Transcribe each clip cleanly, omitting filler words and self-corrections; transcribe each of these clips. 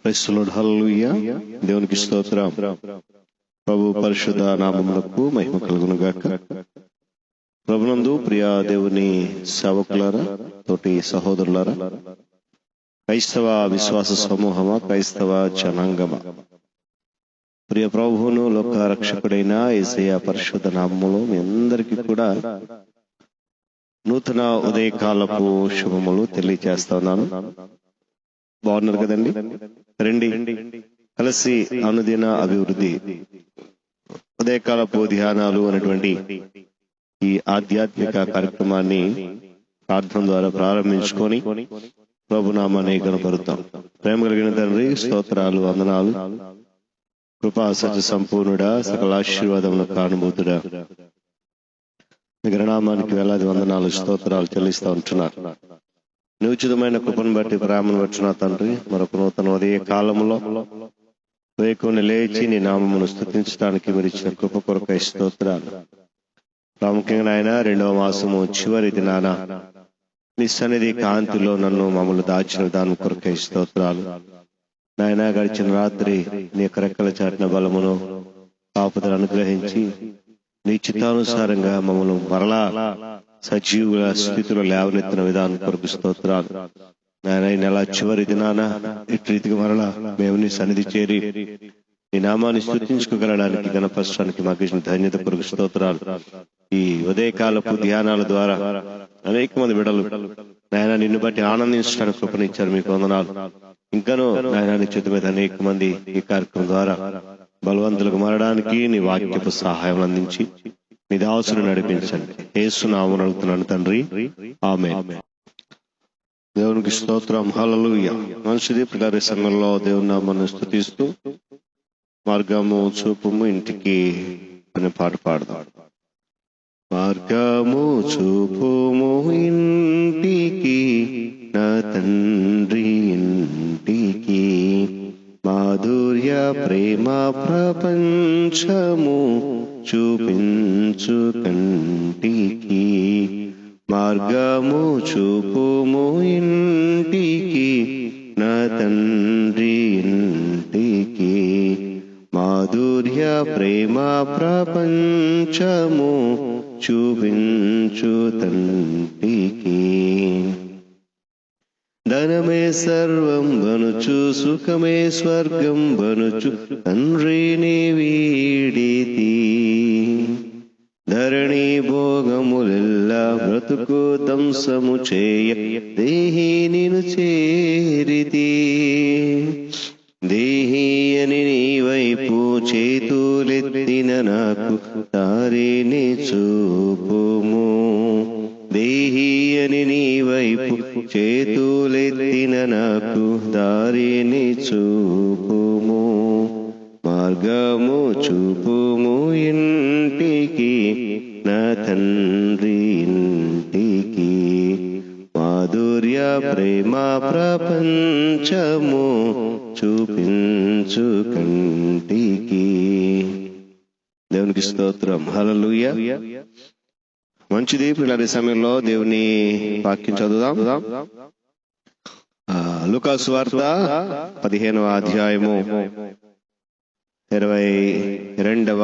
Price the lord. హల్లెలూయా. దేవునికి స్తోత్రం. ప్రభు పరిశుద్ధ నామమునకు మహిమ కలుగును గాక. ప్రభునందు ప్రియ దేవుని సేవకులారా, తోటి సహోదరులారా, క్రైస్తవ విశ్వాస సమూహమా, క్రైస్తవ జనాంగమా, ప్రియ ప్రభువును లోక రక్షకుడైన యేసయ్య పరిశుద్ధ నామములో మీ అందరికీ కూడా నూతన ఉదయకాలపు శుభములు తెలియజేస్తా ఉన్నాను. బాగున్నారు కదండి? రండి కలిసి అనుదిన అభివృద్ధి ఉదయకాలపు ధ్యానాలు అనేటువంటి ఈ ఆధ్యాత్మిక కార్యక్రమాన్ని ప్రార్థన ద్వారా ప్రారంభించుకొని ప్రభునామాన్ని గణపరుద్దాం. ప్రేమ కలిగిన తండ్రి, స్తోత్రాలు, వందనాలు. కృపా సత్య సంపూర్ణుడా, సకల ఆశీర్వాదములకు కారణభూతుడా, మీ గణనామానికి వేలాది వందనాలు, స్తోత్రాలు చెల్లిస్తూ ఉంటున్నారు. నిశ్చితమైన కృపను బట్టి, ప్రేమను బట్టి నా తండ్రి, మరొక నూతన ఉదయ కాలంలో వేకుని లేచి నీ నామమును స్తుతించడానికి మీరు ఇచ్చిన కృప కొరకై స్తోత్రాలు. ప్రాముఖ్యంగా నాయన 2వ మాసము చివరి దినాన నీ సన్నిధి కాంతిలో నన్ను మమ్మల్ని దాచిన విధానం కొరకై స్తోత్రాలు. నాయన గడిచిన రాత్రి నీ యొక్క రెక్కల చాటిన బలమును కాపుదలు అనుగ్రహించి నీ చిత్తానుసారంగా మమ్మల్ని మరలా సజీవుల స్థితిలో లేవనెత్తిన విధానం కొరకు స్తోత్రాలు. నాయన ఈ నెల చివరి దినాన ఇటు రీతిగా మరలా మేము నీ సన్నిధి చేరి నీ నామాన్ని స్తుతించుకోగలడానికి, గణపరచడానికి మాకు ఇచ్చిన ధన్యత కొరకు స్తోత్రాలు. ఈ ఉదయకాలపు ధ్యానాల ద్వారా అనేక మంది బిడ్డలు నాయన నిన్ను బట్టి ఆనందించడానికి కృపనిచ్చారు. మీకు వందనాలు. ఇంకనూ నాయన నిశ్చిత మీద అనేక మంది ఈ కార్యక్రమం ద్వారా బలవంతులకు మారడానికి నీ వాక్యపు సహాయం అందించి నీ దాసును నడిపించండి. యేసు నామమున అడుగుతున్నాను తండ్రి, ఆమేన్. దేవునికి స్తోత్రం. హల్లెలూయా. మనుషుది పిల్లరి సంఘంలో దేవుని నామాన్ని స్తుతిస్తూ మార్గము చూపుము ఇంటికి అనే పాట పాడదాం. మార్గము చూపుము ఇంటికి, నా తండ్రి ఇంటికి, మాధుర్య ప్రేమ ప్రపంచము చూపించు కంటికి. మార్గము చూపుము ఇంటికి, నా తండ్రి ఇంటికి, మాధుర్య ప్రేమ ప్రపంచము చూపించు తంటికి. ధనమే సర్వం బనుచు, సుఖమే స్వర్గం బనుచు, తండ్రిని వీడితి. ధరణి భోగములెల్లా బ్రతుకు దంసము చేయ, దేహి నిను చేరితి. దేహి అని నీ వైపు చేతులెత్తిన నాకు దారిని చూపుము. దేహి అని నీ వైపు చేతులెత్తిన నాకు దారిని చూపుము. మార్గము చూపుము ఇంటికి, నా తండ్రి ఇంటికి, మాధుర్య ప్రేమ ప్రపంచము చూపించు కంటికి. దేవునికి స్తోత్రం. హల్లెలూయా. మంచిది పిల్లల సమయంలో దేవుని వాక్యం చదువుదాం. లూకాసు వార్త 15వ అధ్యాయము 22వ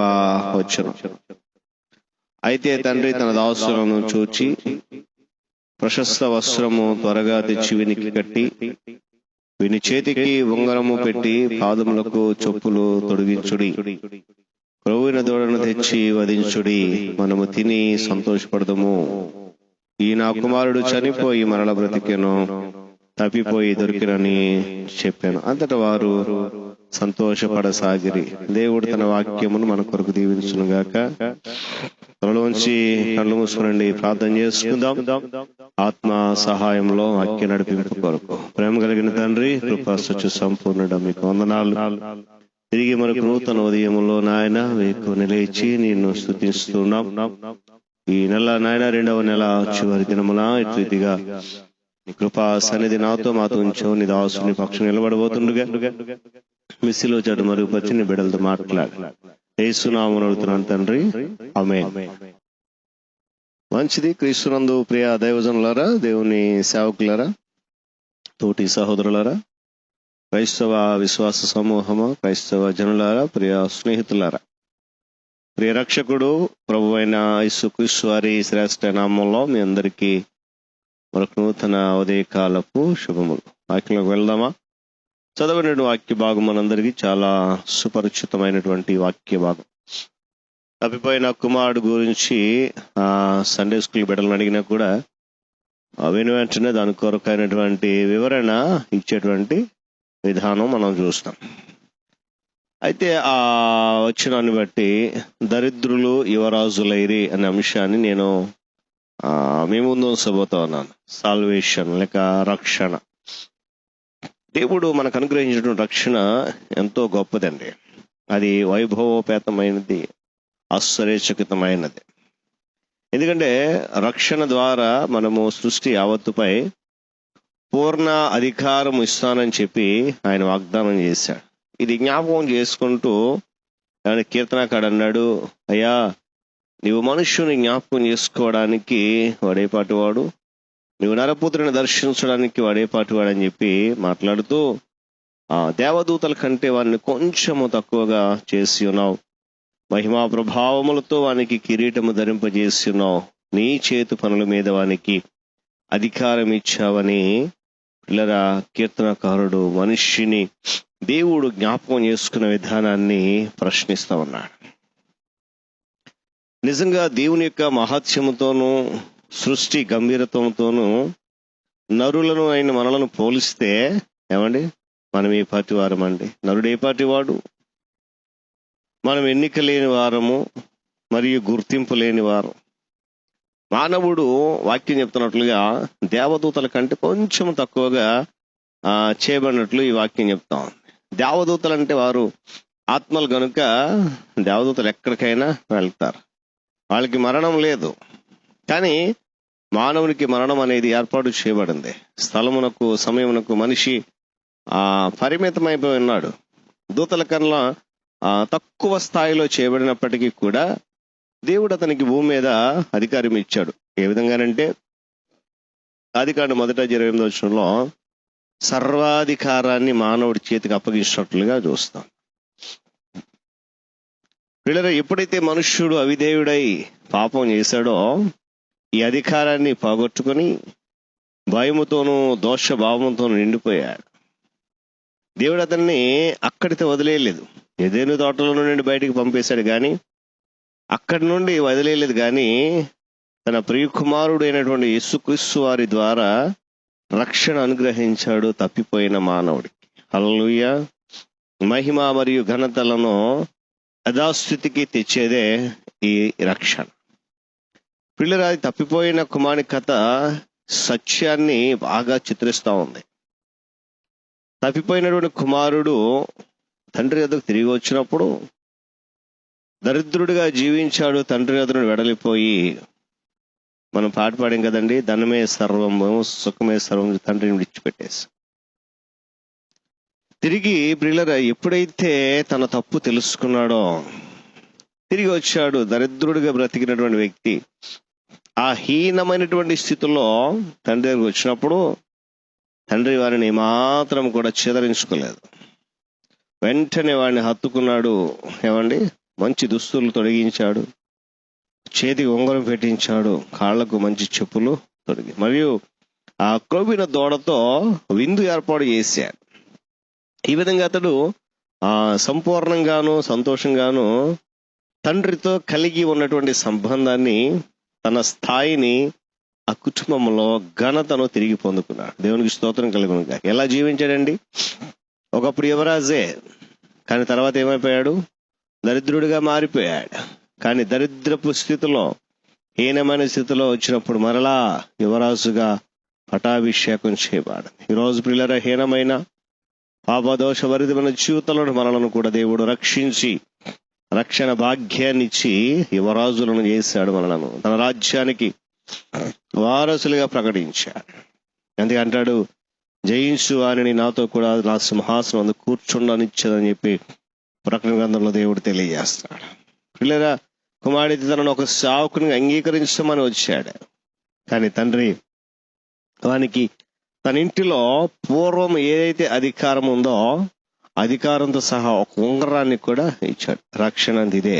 వచనం. అయితే తండ్రి తన దాసులను చూచి ప్రశస్త వస్త్రము త్వరగా తెచ్చి వీనికి కట్టి, వీని చేతికి ఉంగరము పెట్టి, పాదములకు చెప్పులు తొడిగించుడి. క్రొవ్విన దూడను తెచ్చి వధించుడి, మనము తిని సంతోషపడదము. ఈ నా కుమారుడు చనిపోయి మరల బ్రతికెను, తప్పిపోయి దొరికినని చెప్పాను. అంతటా వారు సంతోషపడసాగిరి. దేవుడు తన వాక్యమును మన కొరకు దీవించును గాక. త్వరలోంచి కళ్ళు మూసుకునండి, ప్రార్థన చేసుకుందాం. ఆత్మ సహాయంలో వాక్య నడిపింపు కొరకు. ప్రేమ కలిగిన తండ్రి, కృపా సత్య సంపూర్ణుడ, మీకు వందనాలు. తిరిగి మనకు నూతన ఉదయములో నాయన వేకుని లేచి నిన్ను స్తుతిస్తున్నాం. ఈ నెల నాయన 2వ నెల చివరి దినమున ఇటు రీతిగా నీ కృపా సన్నిధి నాతో మాతో ఉంచావు. నీ దాసుని పక్షం నిలబడబోతుండగా మిస్సిలో చెడు మరుగుపరిచి నీ బిడ్డలతో మాట్లాడు. యేసు నామమున అడుగుతున్నాను తండ్రి, ఆమేన్. మంచిది. క్రీస్తునందు ప్రియ దైవజనులారా, దేవుని సేవకులారా, తోటి సహోదరులారా, క్రైస్తవ విశ్వాస సమూహము, క్రైస్తవ జనులారా, ప్రియ స్నేహితులారా, ప్రియ రక్షకుడు ప్రభు అయిన యేసుక్రీస్తు వారి శ్రేష్ఠ నామంలో మీ అందరికీ మరొక నూతన ఉదయకాలపు శుభములు. వాక్యంలోకి వెళ్దామా? చదవనటువంటి వాక్య భాగం మనందరికీ చాలా సుపరిచితమైనటువంటి వాక్య భాగం. తప్పిపోయిన కుమారుడు గురించి సండే స్కూల్ బిడ్డలను అడిగినా కూడా విని వెంటనే దాని కొరకైనటువంటి వివరణ ఇచ్చేటువంటి విధానం మనం చూస్తాం. అయితే ఆ వచనాన్ని బట్టి దరిద్రులు యువరాజులైరి అనే అంశాన్ని నేను మీ ముందు ఉంచబోతా ఉన్నాను. సాల్వేషన్ లేక రక్షణ. దేవుడు మనకు అనుగ్రహించినటువంటి రక్షణ ఎంతో గొప్పదండి. అది వైభవోపేతమైనది, ఆశ్చర్యచకితమైనది. ఎందుకంటే రక్షణ ద్వారా మనము సృష్టి యావత్తుపై పూర్ణ అధికారం ఇస్తానని చెప్పి ఆయన వాగ్దానం చేశాడు. ఇది జ్ఞాపకం చేసుకుంటూ ఆయన కీర్తనకాడు అన్నాడు, అయ్యా నీవు మనుష్యుని జ్ఞాపకం చేసుకోవడానికి వాడేపాటి వాడు, నువ్వు నరపుత్రుని దర్శించడానికి వాడేపాటి వాడు అని చెప్పి మాట్లాడుతూ దేవదూతల కంటే వాడిని కొంచెము తక్కువగా చేసి ఉన్నావు, మహిమా ప్రభావములతో వానికి కిరీటము ధరింపజేసి ఉన్నావు, నీ చేతు పనుల మీద వానికి అధికారం ఇచ్చావని పిల్లరా కీర్తనకారుడు మనిషిని దేవుడు జ్ఞాపకం చేసుకున్న విధానాన్ని ప్రశ్నిస్తా ఉన్నాడు. నిజంగా దేవుని యొక్క మహాత్మ్యముతోనూ సృష్టి గంభీరత్వంతోనూ నరులను అయిన మనలను పోలిస్తే ఏమండి మనం ఏ పాటి వారమండి? నరుడు ఏ పాటి వాడు? మనం ఎన్నిక లేని వారము మరియు గుర్తింపు లేని వారు. మానవుడు వాక్యం చెప్తున్నట్లుగా దేవదూతల కంటే కొంచెం తక్కువగా చేయబడినట్లు ఈ వాక్యం చెప్తా ఉంది. దేవదూతలు అంటే వారు ఆత్మలు గనుక దేవదూతలు ఎక్కడికైనా వెళ్తారు, వాళ్ళకి మరణం లేదు. కానీ మానవునికి మరణం అనేది ఏర్పాటు చేయబడింది. స్థలమునకు సమయమునకు మనిషి పరిమితమైపోయి ఉన్నాడు. దూతల కన్నా తక్కువ స్థాయిలో చేయబడినప్పటికీ కూడా దేవుడు అతనికి భూమి మీద అధికారం ఇచ్చాడు. ఏ విధంగానంటే ఆదికాండం 1:28 సర్వాధికారాన్ని మానవుడి చేతికి అప్పగించినట్లుగా చూస్తాం. పిల్లలు, ఎప్పుడైతే మనుష్యుడు అవిధేయుడై పాపం చేశాడో ఈ అధికారాన్ని పోగొట్టుకొని భయముతోనూ దోష భావంతోనూ నిండిపోయాడు. దేవుడు అతన్ని అక్కడితో వదిలేయలేదు. ఏదేను తోటలో నుండి బయటికి పంపేశాడు, కానీ అక్కడి నుండి వదిలేయలేదు. కానీ తన ప్రియకుమారుడు అయినటువంటి యేసుక్రీస్తు వారి ద్వారా రక్షణ అనుగ్రహించాడు తప్పిపోయిన మానవుడికి. హల్లెలూయా. మహిమ మరియు ఘనతలను యథాస్థితికి తెచ్చేదే ఈ రక్షణ. పిల్లరాది తప్పిపోయిన కుమారుని కథ సత్యాన్ని బాగా చిత్రిస్తూ ఉంది. తప్పిపోయినటువంటి కుమారుడు తండ్రి వద్దకు తిరిగి వచ్చినప్పుడు దరిద్రుడిగా జీవించాడు. తండ్రి వద్దకు వెడలిపోయి, మనం పాట పాడాం కదండి, ధనమే సర్వము సుఖమే సర్వం, తండ్రిని విడిచిపెట్టేసి తిరిగి ప్రియులరా ఎప్పుడైతే తన తప్పు తెలుసుకున్నాడో తిరిగి వచ్చాడు. దరిద్రుడిగా బ్రతికినటువంటి వ్యక్తి ఆ హీనమైనటువంటి స్థితిలో తండ్రి దగ్గరికి వచ్చినప్పుడు తండ్రి వారిని ఏమాత్రం కూడా చెదరించుకోలేదు. వెంటనే వాడిని హత్తుకున్నాడు. ఏమండి, మంచి దుస్తులు తొడిగించాడు, చేతికి ఉంగరం పెట్టించాడు, కాళ్లకు మంచి చెప్పులు తొడిగి, మరియు ఆ క్రొవ్విన దూడతో విందు ఏర్పాటు చేశాడు. ఈ విధంగా అతడు సంపూర్ణంగాను సంతోషంగాను తండ్రితో కలిగి ఉన్నటువంటి సంబంధాన్ని, తన స్థాయిని, ఆ కుటుంబంలో ఘనతను తిరిగి పొందుకున్నాడు. దేవునికి స్తోత్రం కలుగునుగా. ఎలా జీవించాడండి? ఒకప్పుడు యువరాజే, కానీ తర్వాత ఏమైపోయాడు? దరిద్రుడిగా మారిపోయాడు. కానీ దరిద్రపు స్థితిలో, హీనమైన స్థితిలో వచ్చినప్పుడు మరలా యువరాజుగా పటాభిషేకం చేయబడింది. ఈరోజు పిల్లల హీనమైన పాపదోషభరితమైన జీవితంలో మనలను కూడా దేవుడు రక్షించి రక్షణ భాగ్యాన్ని ఇచ్చి యువరాజులను చేశాడు. మనలను తన రాజ్యానికి వారసులుగా ప్రకటించాడు. అందుకంటాడు, జయించు వారిని నాతో కూడా నా సింహాసనం అందు కూర్చుండనిచ్చదని చెప్పి ప్రకటన గ్రంథంలో దేవుడు తెలియజేస్తాడు. పిల్లరా, కుమారుడి తనను ఒక సేవకుని అంగీకరించమని వచ్చాడు. కానీ తండ్రి వానికి తన ఇంటిలో పూర్వం ఏదైతే అధికారం ఉందో అధికారంతో సహా ఒక ఉంగరాన్ని కూడా ఇచ్చాడు. రక్షణ అంటే ఇదే.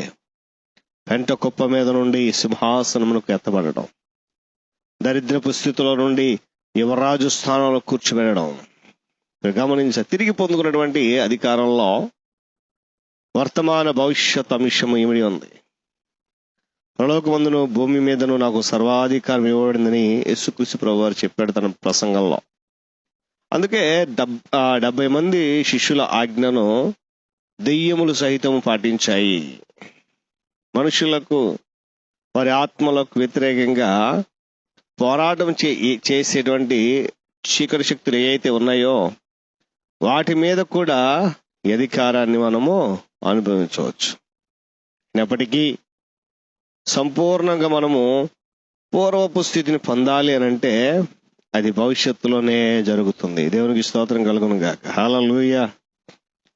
పెంట కుప్ప మీద నుండి సింహాసనమునకు ఎత్తబడడం, దరిద్రపు స్థితిలో నుండి యువరాజు స్థానంలో కూర్చోబెట్టడం. తిరిగి పొందుకున్నటువంటి అధికారంలో వర్తమాన భవిష్యత్ అంశము ఇమిడి ఉంది. పరలోకమందును భూమి మీదను నాకు సర్వాధికారం ఇవ్వబడిందని యేసుక్రీస్తు ప్రభువారు చెప్పాడు తన ప్రసంగంలో. అందుకే 70 మంది శిష్యుల ఆజ్ఞను దెయ్యములు సహితం పాటించాయి. మనుషులకు, వారి ఆత్మలకు వ్యతిరేకంగా పోరాటం చేసేటువంటి చీకటి శక్తులు ఏవైతే ఉన్నాయో వాటి మీద కూడా అధికారాన్ని మనము అనుభవించవచ్చు. అయినప్పటికీ సంపూర్ణంగా మనము పూర్వపు స్థితిని పొందాలి అని అంటే అది భవిష్యత్తులోనే జరుగుతుంది. దేవునికి స్తోత్రం కలుగును గాక. హల్లెలూయా.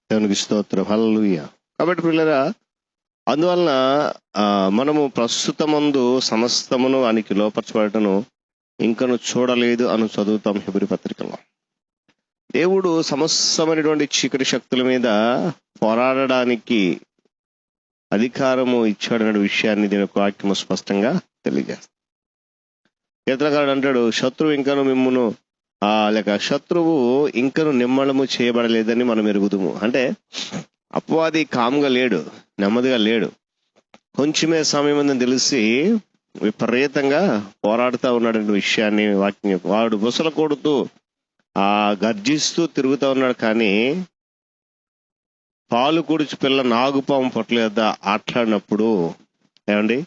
దేవునికి స్తోత్రం. హల్లెలూయా. కాబట్టి పిల్లరా, అందువలన మనము ప్రస్తుతమందు సమస్తమును ఆయనకి లోపరచబడటను ఇంకను చూడలేదు అని చదువుతాం హెబ్రీ పత్రికలో. దేవుడు సమస్తమైనటువంటి చీకటి శక్తుల మీద పోరాడడానికి అధికారము ఇచ్చాడనే విషయాన్ని దీని యొక్క వాక్యము స్పష్టంగా తెలియజేస్తాం. కీర్తనకారుడు అంటాడు, శత్రువు ఇంకను మిమ్మును శత్రువు ఇంకను నిమ్మళము చేయబడలేదని మనం ఎరుగుదుము. అంటే అపవాది కామ్గా లేడు, నెమ్మదిగా లేడు. కొంచెమే సమయం ఉందని తెలిసి విపరీతంగా పోరాడుతూ ఉన్నాడనే విషయాన్ని వాక్యం. వాడు బుసలు కొడుతూ గర్జిస్తూ తిరుగుతూ ఉన్నాడు. కానీ పాలు కుడిచి పిల్ల నాగుపాము పొట్ల వద్ద ఆట్లాడినప్పుడు ఏమండి,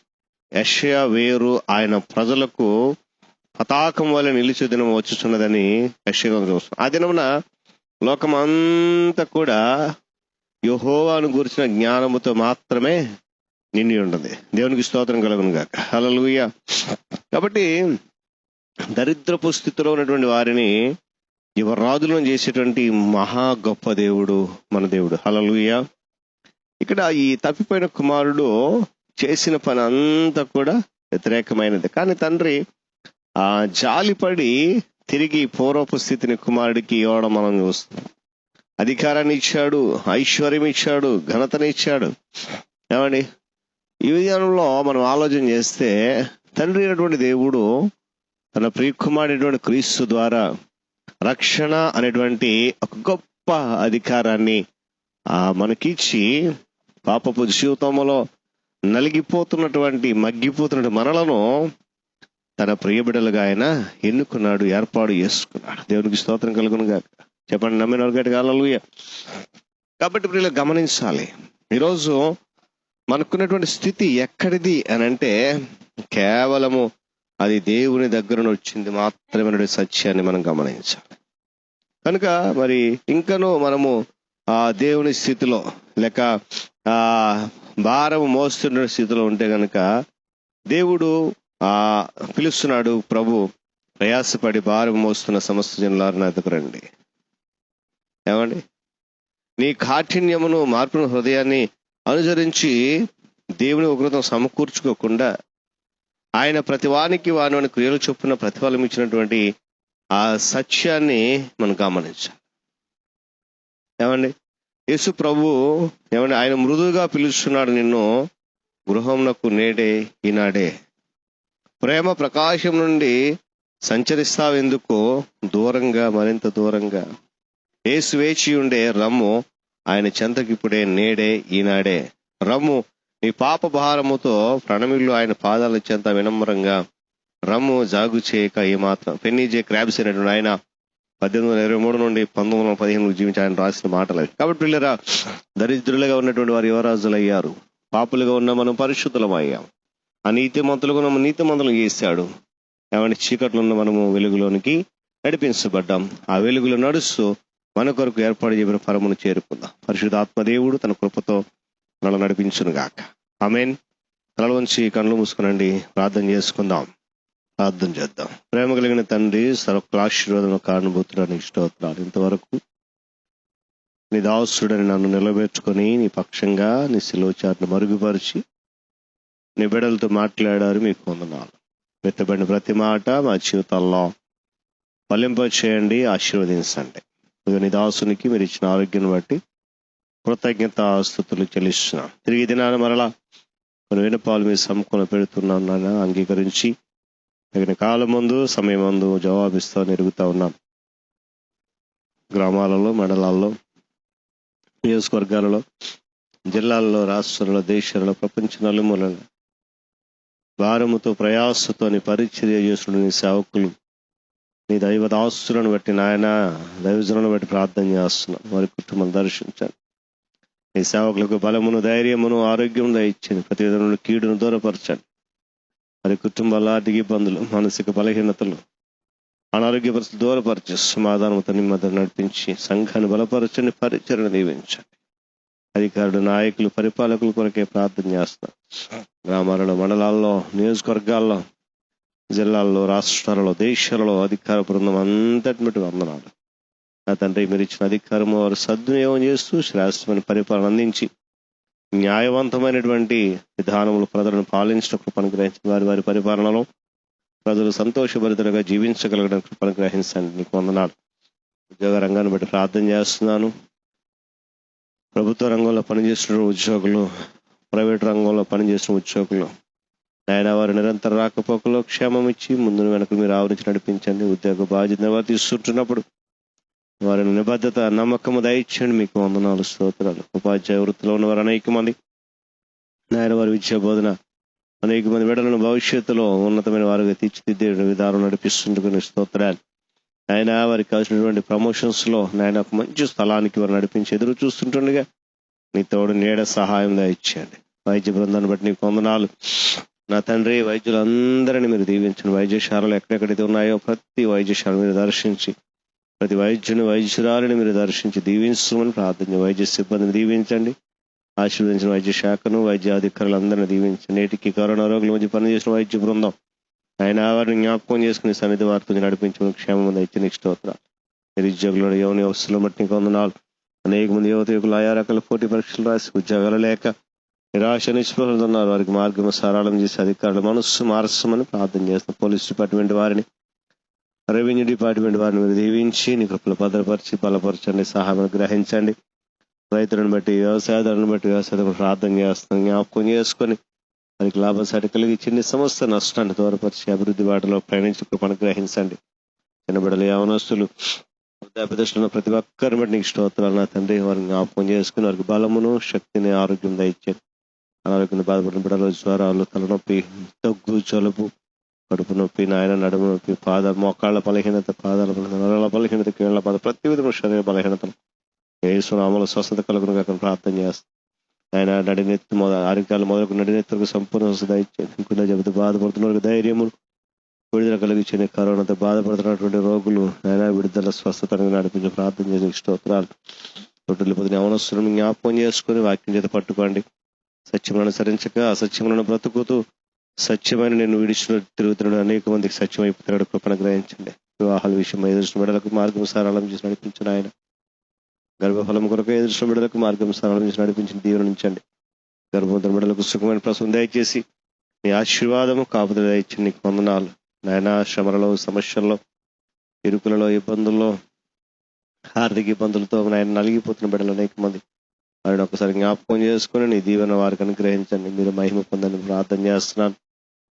యెషయా వేరు ఆయన ప్రజలకు పతాకం వల్ల నిలిచే దినం వచ్చుచున్నదని యెషయా చూస్తాం. ఆ దినమున లోకమంతా కూడా యెహోవాను గురించిన జ్ఞానముతో మాత్రమే నిండి ఉంటుంది. దేవునికి స్తోత్రం కలుగును గాక. హల్లెలూయా. కాబట్టి దరిద్రపు స్థితిలో ఉన్నటువంటి వారిని యువరాజులను చేసేటువంటి మహా గొప్ప దేవుడు మన దేవుడు. హల్లెలూయా. ఇక్కడ ఈ తప్పిపోయిన కుమారుడు చేసిన పని అంతా కూడా వ్యతిరేకమైనది. కానీ తండ్రి జాలిపడి తిరిగి పూర్వపు స్థితిని కుమారుడికి ఇవ్వడం మనం చూస్తున్నాం. అధికారాన్ని ఇచ్చాడు, ఐశ్వర్యం ఇచ్చాడు, ఘనతని ఇచ్చాడు. ఏమండి, ఈ విధానంలో మనం ఆలోచన చేస్తే తండ్రి అయినటువంటి దేవుడు తన ప్రియకుమారుడైనటువంటి క్రీస్తు ద్వారా రక్షణ అనేటువంటి ఒక గొప్ప అధికారాన్ని మనకిచ్చి పాపపు జీవితంలో నలిగిపోతున్నటువంటి మగ్గిపోతున్న మనలను తన ప్రియబిడలుగా ఆయన ఎన్నుకున్నాడు, ఏర్పాటు చేసుకున్నాడు. దేవునికి స్తోత్రం కలుగును గాక. చెప్పండి, నమ్మిన గట్టిగా హల్లెలూయా. కాబట్టి ప్రియులు గమనించాలి, ఈరోజు మనకున్నటువంటి స్థితి ఎక్కడిది అని అంటే కేవలము అది దేవుని దగ్గర వచ్చింది మాత్రమే సత్యాన్ని మనం గమనించాలి. కనుక మరి ఇంకనూ మనము దేవుని స్థితిలో లేక భారము మోస్తున్న స్థితిలో ఉంటే గనక దేవుడు పిలుస్తున్నాడు, ప్రభు ప్రయాసపడి భారం మోస్తున్న సమస్త జనులారు నా దగ్గర రండి. ఏమండి, నీ కాఠిన్యమును మార్పున హృదయాన్ని అనుసరించి దేవుని ఉగ్రతం సమకూర్చుకోకుండా ఆయన ప్రతివానికి వాని క్రియలు చొప్పున ప్రతిఫలం ఇచ్చినటువంటి ఆ సత్యాన్ని మనం గమనించాలి. ఏమండి, యేసు ప్రభు ఏమండి, ఆయన మృదువుగా పిలుస్తున్నాడు నిన్ను గృహంనకు నేడే ఈనాడే. ప్రేమ ప్రకాశం నుండి సంచరిస్తావెందుకు దూరంగా, మరింత దూరంగా. యేసు వేచి ఉండే రమ్ము ఆయన చెంతకిప్పుడే నేడే ఈనాడే. రమ్ము నీ పాప భారముతో ప్రణమిల్లు ఆయన పాదాల చెంత వినమ్రంగా. రమ్ము జాగు చేయక ఏమాత్రం. పెన్నీజే క్రాబ్స్ అనేటువంటి ఆయన 1823 నుండి 1915 జీవించి ఆయన రాసిన మాటలు అవి. కాబట్టి పిల్లరా, దరిద్రులుగా ఉన్నటువంటి వారు యువరాజులు అయ్యారు, పాపులుగా ఉన్న మనం పరిశుద్ధులం అయ్యాం. ఆ నీతిమంతులుగా మనం నీతిమంతులు చేశాడు. ఏమంటే చీకట్లో ఉన్న మనము వెలుగులోనికి నడిపించబడ్డాం. ఆ వెలుగులో నడుస్తూ మన కొరకు ఏర్పాటు చేయబడిన పరమును చేరుకుందాం. పరిశుద్ధాత్మదేవుడు తన కృపతో మనల్ని నడిపించును గాక. ఆమేన్. తల వంచి కళ్ళు మూసుకునండి, ప్రార్థన చేసుకుందాం. ప్రార్థన చేద్దాం. ప్రేమ కలిగిన తండ్రి, సర్వకాశీర్వాదం కారణభూతులని స్తోత్రాలు. ఇంతవరకు నీ దాసుడని నన్ను నిలబెట్టుకొని నీ పక్షంగా నీ శిలోచారును మరుగుపరిచి నీ బిడ్డలతో మాట్లాడారు. మీకు వందనాలు. మెత్తబడిన ప్రతి మాట మా జీవితాల్లో ఫలింప చేయండి, ఆశీర్వదించండి. నీ దాసునికి మీరు ఇచ్చిన ఆరోగ్యాన్ని బట్టి కృతజ్ఞత స్తుతులు చెల్లిస్తున్నాం. తిరిగి దినాన్ని మరలా కొన్ని వినపాలు మీ సముఖంలో పెడుతున్నాను, అంగీకరించి తగిన కాలం ముందు సమయం ముందు జవాబిస్తూ ఎరుగుతూ ఉన్నాం. గ్రామాలలో, మండలాల్లో, నియోజకవర్గాలలో, జిల్లాల్లో, రాష్ట్రాల్లో, దేశాలలో, ప్రపంచ నలుమూలలో భారముతో ప్రయాసతో నీ పరిచర్య చేస్తున్న నీ సేవకులు, నీ దైవదాస్తులను బట్టి నాయన దైవజనులను బట్టి ప్రార్థన చేస్తున్నాం. వారి కుటుంబం దర్శించండి. నీ సేవకులకు బలమును, ధైర్యమును, ఆరోగ్యం దయచండి. ప్రతి విధంలో కీడును దూరపరచండి. వారి కుటుంబాల ఆర్థిక ఇబ్బందులు, మానసిక బలహీనతలు, అనారోగ్య పరిస్థితులు దూరపరిచి సమాధానంతో నిమ్మది నడిపించి సంఘాన్ని బలపరచండి, పరిచర్యను దీవించండి. అధికారులు, నాయకులు, పరిపాలకుల కొరకే ప్రార్థన చేస్తున్నాం. గ్రామాలలో, మండలాల్లో, నియోజకవర్గాల్లో, జిల్లాల్లో, రాష్ట్రాలలో, దేశాలలో అధికార బృందం అంతటి బట్టి వందనాలు. నా తండ్రి, మీరు ఇచ్చిన అధికారము వారు సద్వినియోగం చేస్తూ శ్రేష్టమైన పరిపాలన అందించి న్యాయవంతమైనటువంటి విధానములు ప్రజలను పాలించడం కృపను గ్రహించిన వారి వారి పరిపాలనలో ప్రజలు సంతోషభరితంగా జీవించగలగడం కృపను గ్రహించండి. నీకు వందనాలు. ఉద్యోగ రంగాన్ని బట్టి ప్రార్థన చేస్తున్నాను. ప్రభుత్వ రంగంలో పనిచేస్తున్న ఉద్యోగులు, ప్రైవేట్ రంగంలో పనిచేస్తున్న ఉద్యోగులు ఆయన వారి నిరంతర రాకపోకలో క్షేమం ఇచ్చి ముందు వెనక మీరు ఆవరించి నడిపించండి. ఉద్యోగ బాధ్యత నిర్వర్తిస్తుంటున్నప్పుడు వారిని నిబద్ధత, నమ్మకము దయచేయండి. మీకు వందనాలు, స్తోత్రాలు. ఉపాధ్యాయ వృత్తిలో ఉన్నవారు అనేక మంది ఆయన వారి విద్యా బోధన అనేక మంది బిడ్డలను భవిష్యత్తులో ఉన్నతమైన వారిగా తీర్చిదిద్దే విధానం నడిపిస్తుంటుకునే స్తోత్రాలు. ఆయన వారికి కావాల్సినటువంటి ప్రమోషన్స్ లో నాయన ఒక మంచి స్థలానికి వారు నడిపించి ఎదురు చూస్తుంటుండగా నీ తోడు నీడ సహాయం దయచేయండి. వైద్య బృందాన్ని బట్టి నీకు వందనాలు. నా తండ్రి, వైద్యులందరినీ మీరు దీవించండి. వైద్యశాలలు ఎక్కడెక్కడైతే ఉన్నాయో ప్రతి వైద్యశాల మీరు దర్శించి, ప్రతి వైద్యుని, వైద్యురాలని మీరు దర్శించి దీవించమని ప్రార్థన. వైద్య సిబ్బందిని దీవించండి, ఆశీర్వదించిన వైద్య శాఖను, వైద్య అధికారులందరినీ దీవించండి. నేటికి కరోనా రోగుల మధ్య పనిచేసిన వైద్య బృందం ఆయన వారిని జ్ఞాపకం చేసుకుని సన్నిధి వారితో నడిపించమని క్షేమం ఇచ్చి నీకు స్తోత్రాలు. నిరుద్యోగులు, యువని వ్యవస్థల బట్టి నీకు వందనాలు. అనేక మంది యువకులు ఆయా రకాల పోటీ పరీక్షలు రాసి ఉద్యోగాలు లేక నిరాశ నిస్పృహలు ఉన్నారు. వారికి మార్గం సరళం చేసి అధికారుల మనస్సు మార్చమని ప్రార్థన చేస్తున్నాం. పోలీస్ డిపార్ట్మెంట్ వారిని, రెవెన్యూ డిపార్ట్మెంట్ వారిని మీరు దీవించి నీ కృపలు భద్రపరిచి బలపరచండి, సహాయం గ్రహించండి. రైతులను బట్టి, వ్యవసాయదారులను బట్టి వ్యవసాయం ప్రార్థన చేస్తున్నాం. జ్ఞాపకం చేసుకొని వారికి లాభసాటి కలిగి చిన్న సమస్త నష్టాన్ని దూరపరిచి అభివృద్ధి బాటలో ప్రయాణించి కృపను గ్రహించండి. చిన్నబిడ్డలు, యవనస్తులు, వృద్ధాప్యదశలో ప్రతి ఒక్కరిని బట్టి నీకు స్తోత్రాలు. నా తండ్రి, వారిని జ్ఞాపకం చేసుకుని వారికి బలమును, శక్తిని, ఆరోగ్యం దయచేయండి. అనారోగ్యం బాధపడిన బిడ్డలు జ్వరాలు, తలనొప్పి, దగ్గు, జలుబు, కడుపు నొప్పి, నాయన నడుము నొప్పి, మోకాళ్ళ బలహీనత, పాదాల బలహీనత, నరాల బలహీనత, కీళ్ల బాధ, ప్రతి విధమైన శరీర బలహీనతలు యేసునామములో స్వస్థత కలుగును కాక ప్రార్థన చేస్తాం. ఆయన నడినెత్తి ఆరోగ్యాలు మొదలకు నడినెత్తులకు సంపూర్ణ స్వస్థత ఇచ్చేందుకు చెబుతూ బాధపడుతున్న ధైర్యము విడుదల కలిగించిన కరోనాతో బాధపడుతున్నటువంటి రోగులు ఆయన విడుదల స్వస్థతను నడిపించి ప్రార్థన చేసే స్తోత్రాలు. రొట్టెలు పొద్దున యవనస్తులను జ్ఞాపకం చేసుకుని వాక్యం చేత పట్టుకోండి. సత్యములను అనుసరించక అసత్యములను బ్రతుకుతూ సత్యమైన నేను విడిచిన తిరుగుతున్నాడు. అనేక మందికి సత్యం అయిపోతున్నాడు. కృపణ గ్రహించండి. వివాహాల విషయం ఎదుర్చిన బిడ్డలకు మార్గం సరళం చేసి నడిపించిన ఆయన, గర్భఫలం కొరకు ఎదుర్చిన బిడ్డలకు మార్గం సరళం చేసి నడిపించిన దీవెనించండి. గర్భవంతుల బిడ్డలకు సుఖమైన ప్రసవం దయచేసి నీ ఆశీర్వాదము కాపుదల దయచి నీకు వందనాలు. నాయన, శ్రమలలో, సమస్యల్లో, ఇరుకులలో, ఇబ్బందుల్లో, ఆర్థిక ఇబ్బందులతో నాయన నలిగిపోతున్న బిడ్డలు అనేక మంది వారిని ఒకసారి జ్ఞాపకం చేసుకుని నీ దీవెన వారికి అనుగ్రహించండి. మీరు మహిమ పొందని ప్రార్థన చేస్తున్నాను.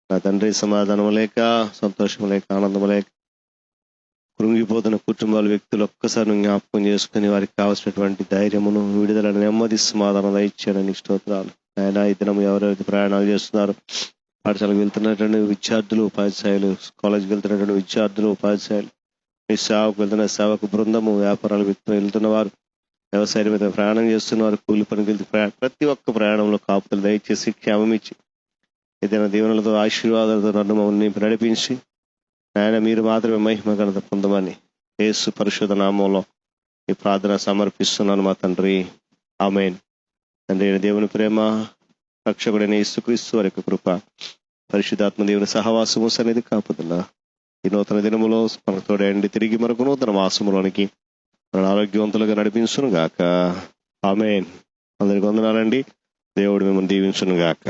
నా తండ్రి, సమాధానం లేక, సంతోషం లేక, ఆనందం లేక కృంగిపోతున్న కుటుంబాల వ్యక్తులు ఒక్కసారి జ్ఞాపకం చేసుకుని వారికి కావాల్సినటువంటి ధైర్యమును, విడుదల, నెమ్మది, సమాధానం ఇచ్చాడని స్తోత్రాలు. ఆయన ఈ దినం ఎవరైతే ప్రయాణాలు చేస్తున్నారు, పాఠశాలకు వెళ్తున్నటువంటి విద్యార్థులు, ఉపాధ్యాయులు, కాలేజీకి వెళ్తున్నటువంటి విద్యార్థులు, ఉపాధ్యాయులు, మీ సేవకు వెళ్తున్న సేవకు బృందము, వ్యాపారాల వ్యక్తులు వెళ్తున్న వారు, వ్యవసాయం మీద ప్రయాణం చేస్తున్నవారు, కూలి పనికి వెళ్తూ ప్రతి ఒక్క ప్రయాణంలో కాపుతలు దయచేసి క్షేమం ఇచ్చి ఏదైనా దీవెనలతో, ఆశీర్వాదాలతో నన్ను మమ్మల్ని నడిపించి ఆయన మీరు మాత్రమే మహిమ ఘనత పొందమని యేసు పరిశుద్ధ నామంలో ఈ ప్రార్థన సమర్పిస్తున్నాను మా తండ్రి. ఆమేన్. తండ్రి దేవుని ప్రేమ, రక్షకుడైన యేసుక్రీస్తు వారి యొక్క కృప, పరిశుద్ధాత్మ దేవుని సహవాసము సన్నిధి కాపుదల ఈ నూతన దినములో మనతో తిరిగి మరొక నూతన మాసములోనికి మన ఆరోగ్యవంతులుగా నడిపించును గాక. ఆమేన్. అందరికి వందనాలండి. దేవుడు మిమ్మల్ని దీవించును గాక.